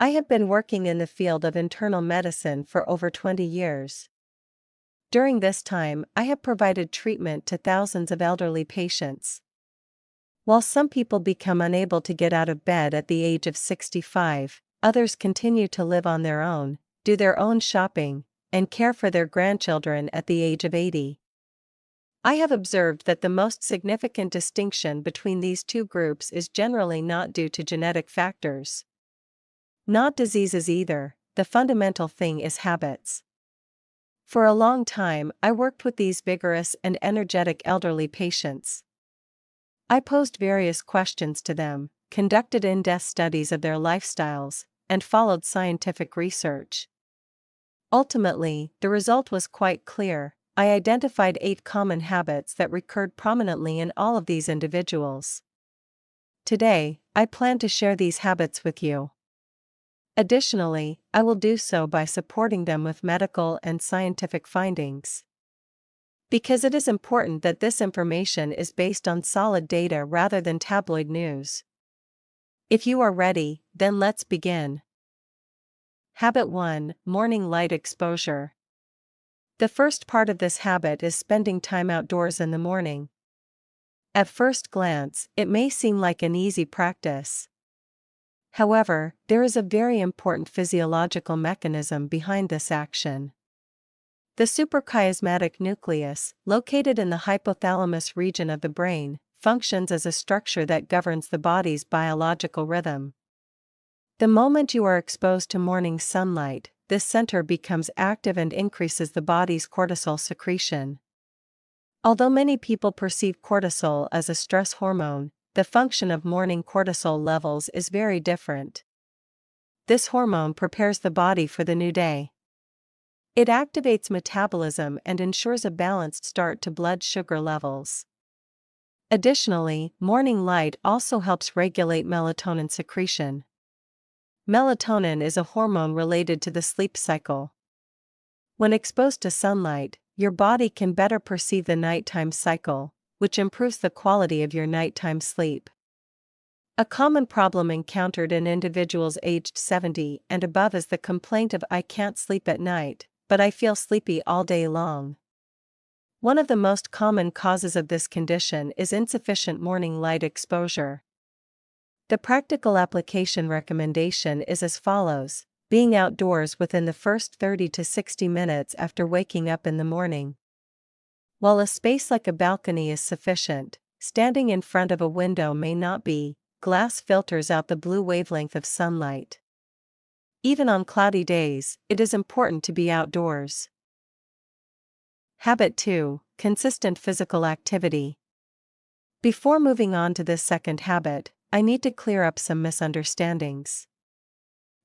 I have been working in the field of internal medicine for over 20 years. During this time, I have provided treatment to thousands of elderly patients. While some people become unable to get out of bed at the age of 65, others continue to live on their own, do their own shopping, and care for their grandchildren at the age of 80. I have observed that the most significant distinction between these two groups is generally not due to genetic factors. Not diseases either, the fundamental thing is habits. For a long time, I worked with these vigorous and energetic elderly patients. I posed various questions to them, conducted in-depth studies of their lifestyles, and followed scientific research. Ultimately, the result was quite clear. I identified 8 common habits that recurred prominently in all of these individuals. Today, I plan to share these habits with you. Additionally, I will do so by supporting them with medical and scientific findings. Because it is important that this information is based on solid data rather than tabloid news. If you are ready, then let's begin. Habit 1: Morning light exposure. The first part of this habit is spending time outdoors in the morning. At first glance, it may seem like an easy practice. However, there is a very important physiological mechanism behind this action. The suprachiasmatic nucleus, located in the hypothalamus region of the brain, functions as a structure that governs the body's biological rhythm. The moment you are exposed to morning sunlight, this center becomes active and increases the body's cortisol secretion. Although many people perceive cortisol as a stress hormone, the function of morning cortisol levels is very different. This hormone prepares the body for the new day. It activates metabolism and ensures a balanced start to blood sugar levels. Additionally, morning light also helps regulate melatonin secretion. Melatonin is a hormone related to the sleep cycle. When exposed to sunlight, your body can better perceive the nighttime cycle, which improves the quality of your nighttime sleep. A common problem encountered in individuals aged 70 and above is the complaint of "I can't sleep at night, but I feel sleepy all day long." One of the most common causes of this condition is insufficient morning light exposure. The practical application recommendation is as follows: being outdoors within the first 30 to 60 minutes after waking up in the morning. While a space like a balcony is sufficient, standing in front of a window may not be. Glass filters out the blue wavelength of sunlight. Even on cloudy days, it is important to be outdoors. Habit 2: Consistent physical activity. Before moving on to this second habit, I need to clear up some misunderstandings.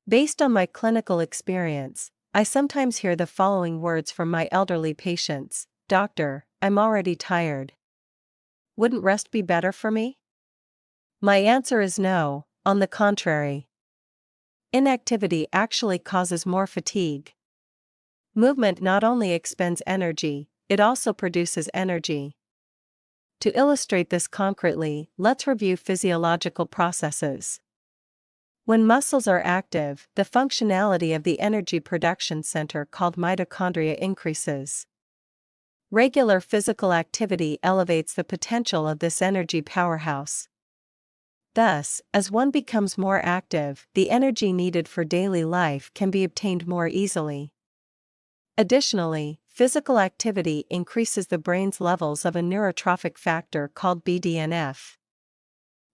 Based on my clinical experience, I sometimes hear the following words from my elderly patients: "Doctor, I'm already tired. Wouldn't rest be better for me?" My answer is no, on the contrary. Inactivity actually causes more fatigue. Movement not only expends energy, it also produces energy. To illustrate this concretely, let's review physiological processes. When muscles are active, the functionality of the energy production center called mitochondria increases. Regular physical activity elevates the potential of this energy powerhouse. Thus, as one becomes more active, the energy needed for daily life can be obtained more easily. Additionally, physical activity increases the brain's levels of a neurotrophic factor called BDNF.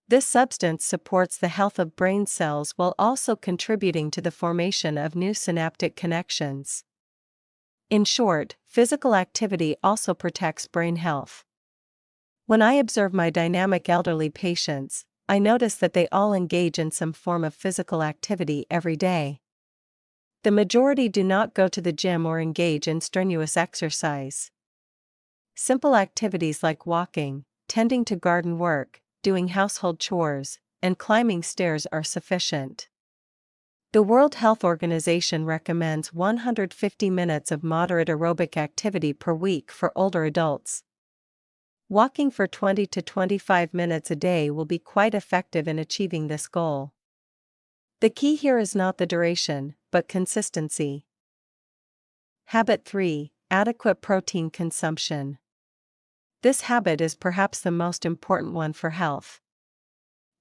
This substance supports the health of brain cells while also contributing to the formation of new synaptic connections. In short, physical activity also protects brain health. When I observe my dynamic elderly patients, I notice that they all engage in some form of physical activity every day. The majority do not go to the gym or engage in strenuous exercise. Simple activities like walking, tending to garden work, doing household chores, and climbing stairs are sufficient. The World Health Organization recommends 150 minutes of moderate aerobic activity per week for older adults. Walking for 20 to 25 minutes a day will be quite effective in achieving this goal. The key here is not the duration, but consistency. Habit 3. Adequate protein consumption. This habit is perhaps the most important one for health.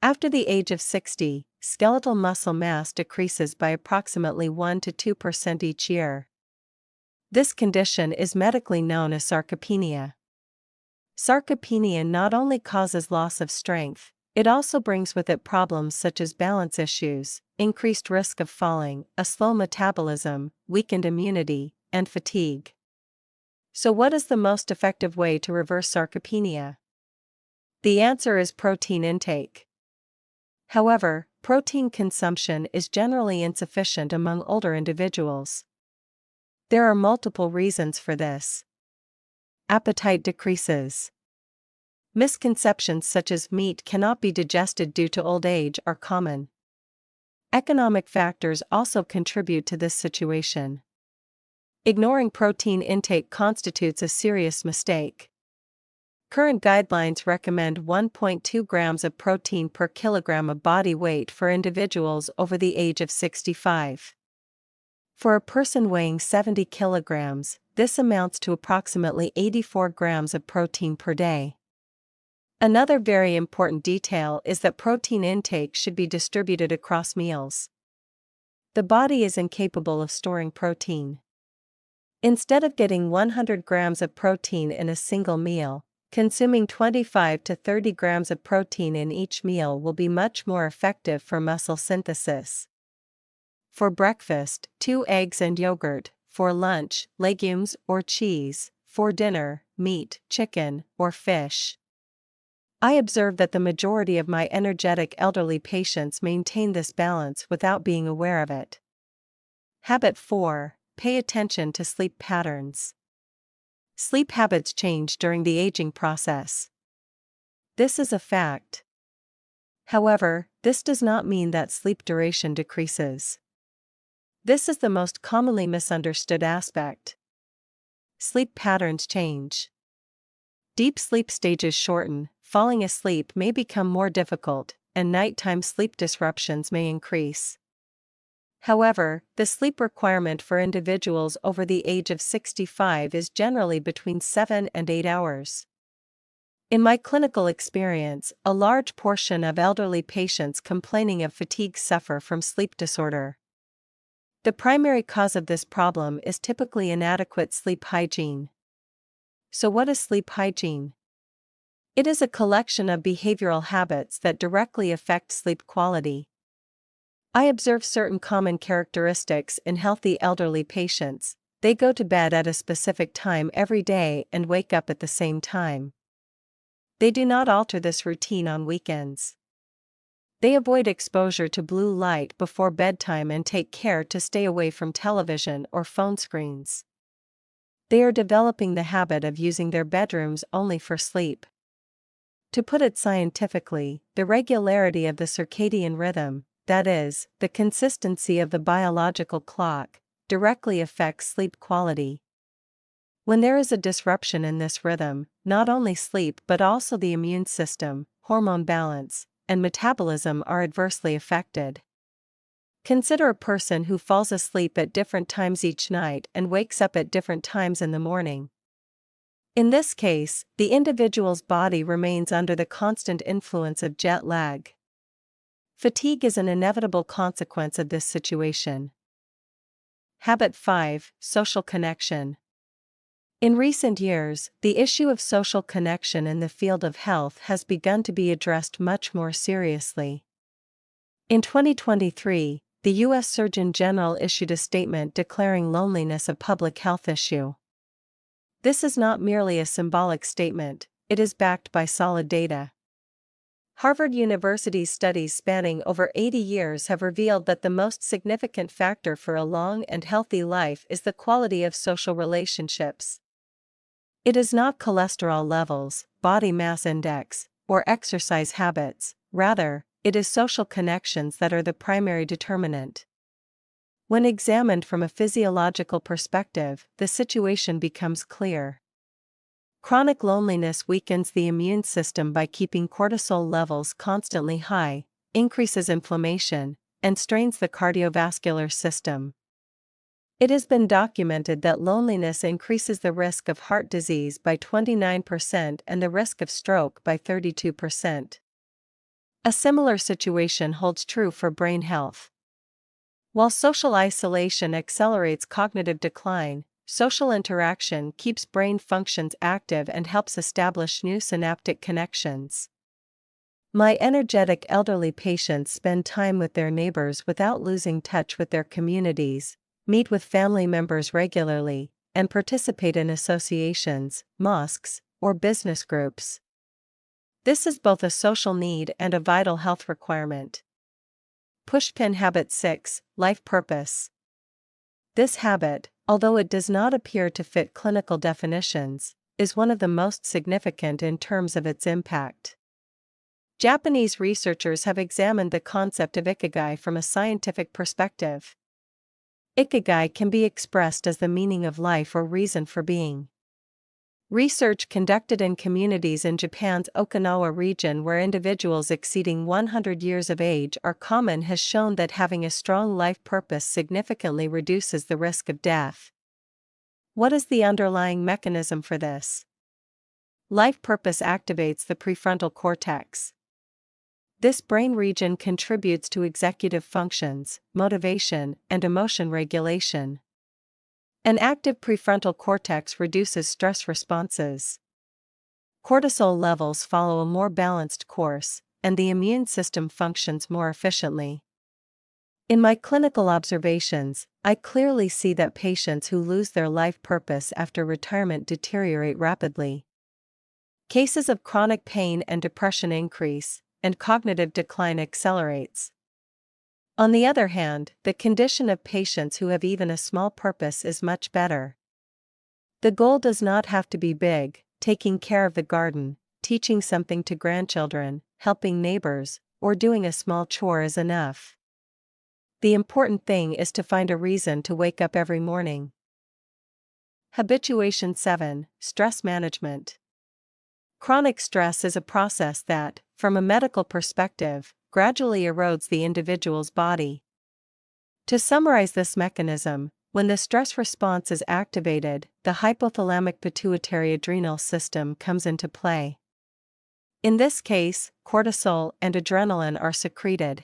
After the age of 60, skeletal muscle mass decreases by approximately 1 to 2% each year. This condition is medically known as sarcopenia. Sarcopenia not only causes loss of strength, it also brings with it problems such as balance issues, increased risk of falling, a slow metabolism, weakened immunity, and fatigue. So what is the most effective way to reverse sarcopenia? The answer is protein intake. However, protein consumption is generally insufficient among older individuals. There are multiple reasons for this. Appetite decreases. Misconceptions such as meat cannot be digested due to old age are common. Economic factors also contribute to this situation. Ignoring protein intake constitutes a serious mistake. Current guidelines recommend 1.2 grams of protein per kilogram of body weight for individuals over the age of 65. For a person weighing 70 kilograms, this amounts to approximately 84 grams of protein per day. Another very important detail is that protein intake should be distributed across meals. The body is incapable of storing protein. Instead of getting 100 grams of protein in a single meal, consuming 25 to 30 grams of protein in each meal will be much more effective for muscle synthesis. For breakfast, 2 eggs and yogurt; for lunch, legumes or cheese; for dinner, meat, chicken, or fish. I observe that the majority of my energetic elderly patients maintain this balance without being aware of it. Habit 4. Pay attention to sleep patterns. Sleep habits change during the aging process. This is a fact. However, this does not mean that sleep duration decreases. This is the most commonly misunderstood aspect. Sleep patterns change. Deep sleep stages shorten, falling asleep may become more difficult, and nighttime sleep disruptions may increase. However, the sleep requirement for individuals over the age of 65 is generally between 7 and 8 hours. In my clinical experience, a large portion of elderly patients complaining of fatigue suffer from sleep disorder. The primary cause of this problem is typically inadequate sleep hygiene. So what is sleep hygiene? It is a collection of behavioral habits that directly affect sleep quality. I observe certain common characteristics in healthy elderly patients. They go to bed at a specific time every day and wake up at the same time. They do not alter this routine on weekends. They avoid exposure to blue light before bedtime and take care to stay away from television or phone screens. They are developing the habit of using their bedrooms only for sleep. To put it scientifically, the regularity of the circadian rhythm, that is, the consistency of the biological clock, directly affects sleep quality. When there is a disruption in this rhythm, not only sleep but also the immune system, hormone balance, and metabolism are adversely affected. Consider a person who falls asleep at different times each night and wakes up at different times in the morning. In this case, the individual's body remains under the constant influence of jet lag. Fatigue is an inevitable consequence of this situation. Habit 5. Social connection. In recent years, the issue of social connection in the field of health has begun to be addressed much more seriously. In 2023, the U.S. Surgeon General issued a statement declaring loneliness a public health issue. This is not merely a symbolic statement, it is backed by solid data. Harvard University's studies spanning over 80 years have revealed that the most significant factor for a long and healthy life is the quality of social relationships. It is not cholesterol levels, body mass index, or exercise habits, rather, it is social connections that are the primary determinant. When examined from a physiological perspective, the situation becomes clear. Chronic loneliness weakens the immune system by keeping cortisol levels constantly high, increases inflammation, and strains the cardiovascular system. It has been documented that loneliness increases the risk of heart disease by 29% and the risk of stroke by 32%. A similar situation holds true for brain health. While social isolation accelerates cognitive decline, social interaction keeps brain functions active and helps establish new synaptic connections. My energetic elderly patients spend time with their neighbors without losing touch with their communities, meet with family members regularly, and participate in associations, mosques, or business groups. This is both a social need and a vital health requirement. Pushpin Habit 6: Life Purpose. This habit, although it does not appear to fit clinical definitions, is one of the most significant in terms of its impact. Japanese researchers have examined the concept of ikigai from a scientific perspective. Ikigai can be expressed as the meaning of life or reason for being. Research conducted in communities in Japan's Okinawa region where individuals exceeding 100 years of age are common has shown that having a strong life purpose significantly reduces the risk of death. What is the underlying mechanism for this? Life purpose activates the prefrontal cortex. This brain region contributes to executive functions, motivation, and emotion regulation. An active prefrontal cortex reduces stress responses. Cortisol levels follow a more balanced course, and the immune system functions more efficiently. In my clinical observations, I clearly see that patients who lose their life purpose after retirement deteriorate rapidly. Cases of chronic pain and depression increase, and cognitive decline accelerates. On the other hand, the condition of patients who have even a small purpose is much better. The goal does not have to be big: taking care of the garden, teaching something to grandchildren, helping neighbors, or doing a small chore is enough. The important thing is to find a reason to wake up every morning. Habituation 7: Stress Management. Chronic stress is a process that, from a medical perspective, gradually erodes the individual's body. To summarize this mechanism, when the stress response is activated, the hypothalamic pituitary adrenal system comes into play. In this case, cortisol and adrenaline are secreted.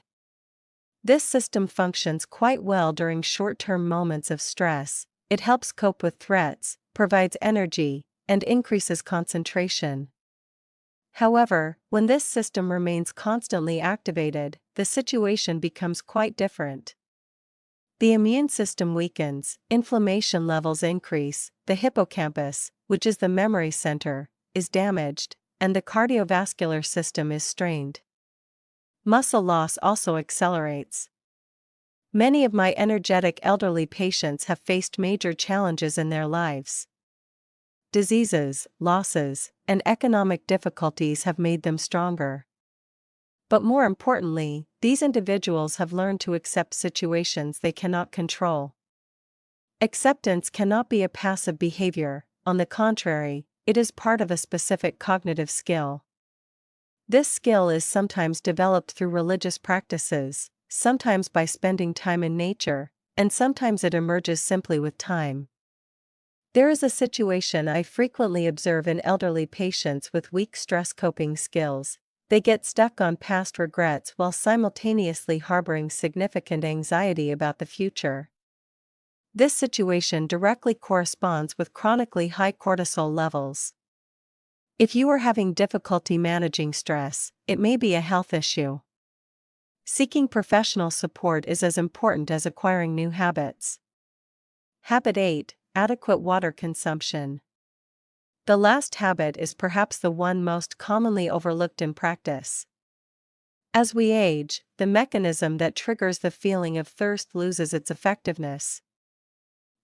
This system functions quite well during short-term moments of stress. It helps cope with threats, provides energy, and increases concentration. However, when this system remains constantly activated, the situation becomes quite different. The immune system weakens, inflammation levels increase, the hippocampus, which is the memory center, is damaged, and the cardiovascular system is strained. Muscle loss also accelerates. Many of my energetic elderly patients have faced major challenges in their lives. Diseases, losses, and economic difficulties have made them stronger. But more importantly, these individuals have learned to accept situations they cannot control. Acceptance cannot be a passive behavior; on the contrary, it is part of a specific cognitive skill. This skill is sometimes developed through religious practices, sometimes by spending time in nature, and sometimes it emerges simply with time. There is a situation I frequently observe in elderly patients with weak stress coping skills. They get stuck on past regrets while simultaneously harboring significant anxiety about the future. This situation directly corresponds with chronically high cortisol levels. If you are having difficulty managing stress, it may be a health issue. Seeking professional support is as important as acquiring new habits. Habit 8: Adequate water consumption. The last habit is perhaps the one most commonly overlooked in practice. As we age, the mechanism that triggers the feeling of thirst loses its effectiveness.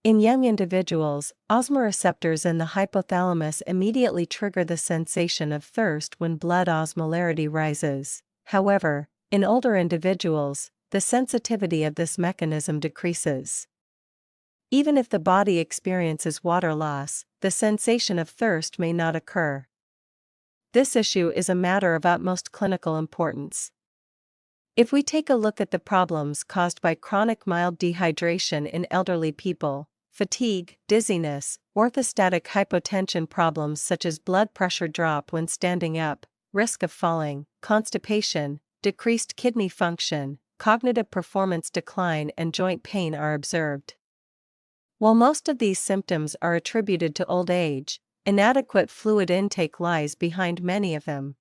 In young individuals, osmoreceptors in the hypothalamus immediately trigger the sensation of thirst when blood osmolarity rises. However, in older individuals, the sensitivity of this mechanism decreases. Even if the body experiences water loss, the sensation of thirst may not occur. This issue is a matter of utmost clinical importance. If we take a look at the problems caused by chronic mild dehydration in elderly people, fatigue, dizziness, orthostatic hypotension problems such as blood pressure drop when standing up, risk of falling, constipation, decreased kidney function, cognitive performance decline and joint pain are observed. While most of these symptoms are attributed to old age, inadequate fluid intake lies behind many of them.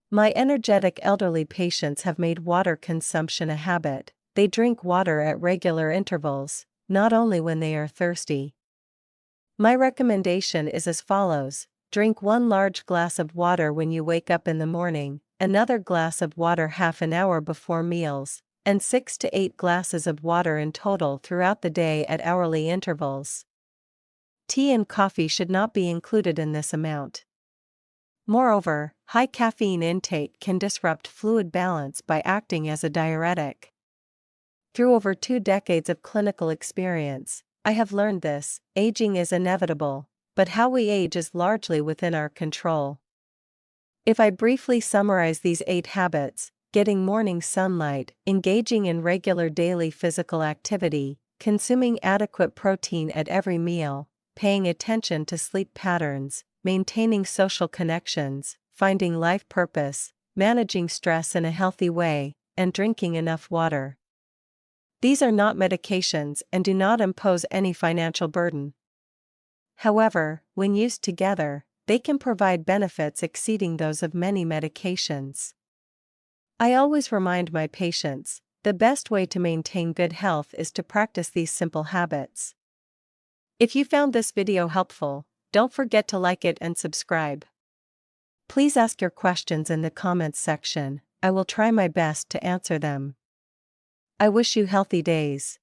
My energetic elderly patients have made water consumption a habit. They drink water at regular intervals, not only when they are thirsty. My recommendation is as follows: drink 1 large glass of water when you wake up in the morning, another glass of water half an hour before meals, and 6 to 8 glasses of water in total throughout the day at hourly intervals. Tea and coffee should not be included in this amount. Moreover, high caffeine intake can disrupt fluid balance by acting as a diuretic. Through over 2 decades of clinical experience, I have learned this: aging is inevitable, but how we age is largely within our control. If I briefly summarize these 8 habits: getting morning sunlight, engaging in regular daily physical activity, consuming adequate protein at every meal, paying attention to sleep patterns, maintaining social connections, finding life purpose, managing stress in a healthy way, and drinking enough water. These are not medications and do not impose any financial burden. However, when used together, they can provide benefits exceeding those of many medications. I always remind my patients, the best way to maintain good health is to practice these simple habits. If you found this video helpful, don't forget to like it and subscribe. Please ask your questions in the comments section. I will try my best to answer them. I wish you healthy days.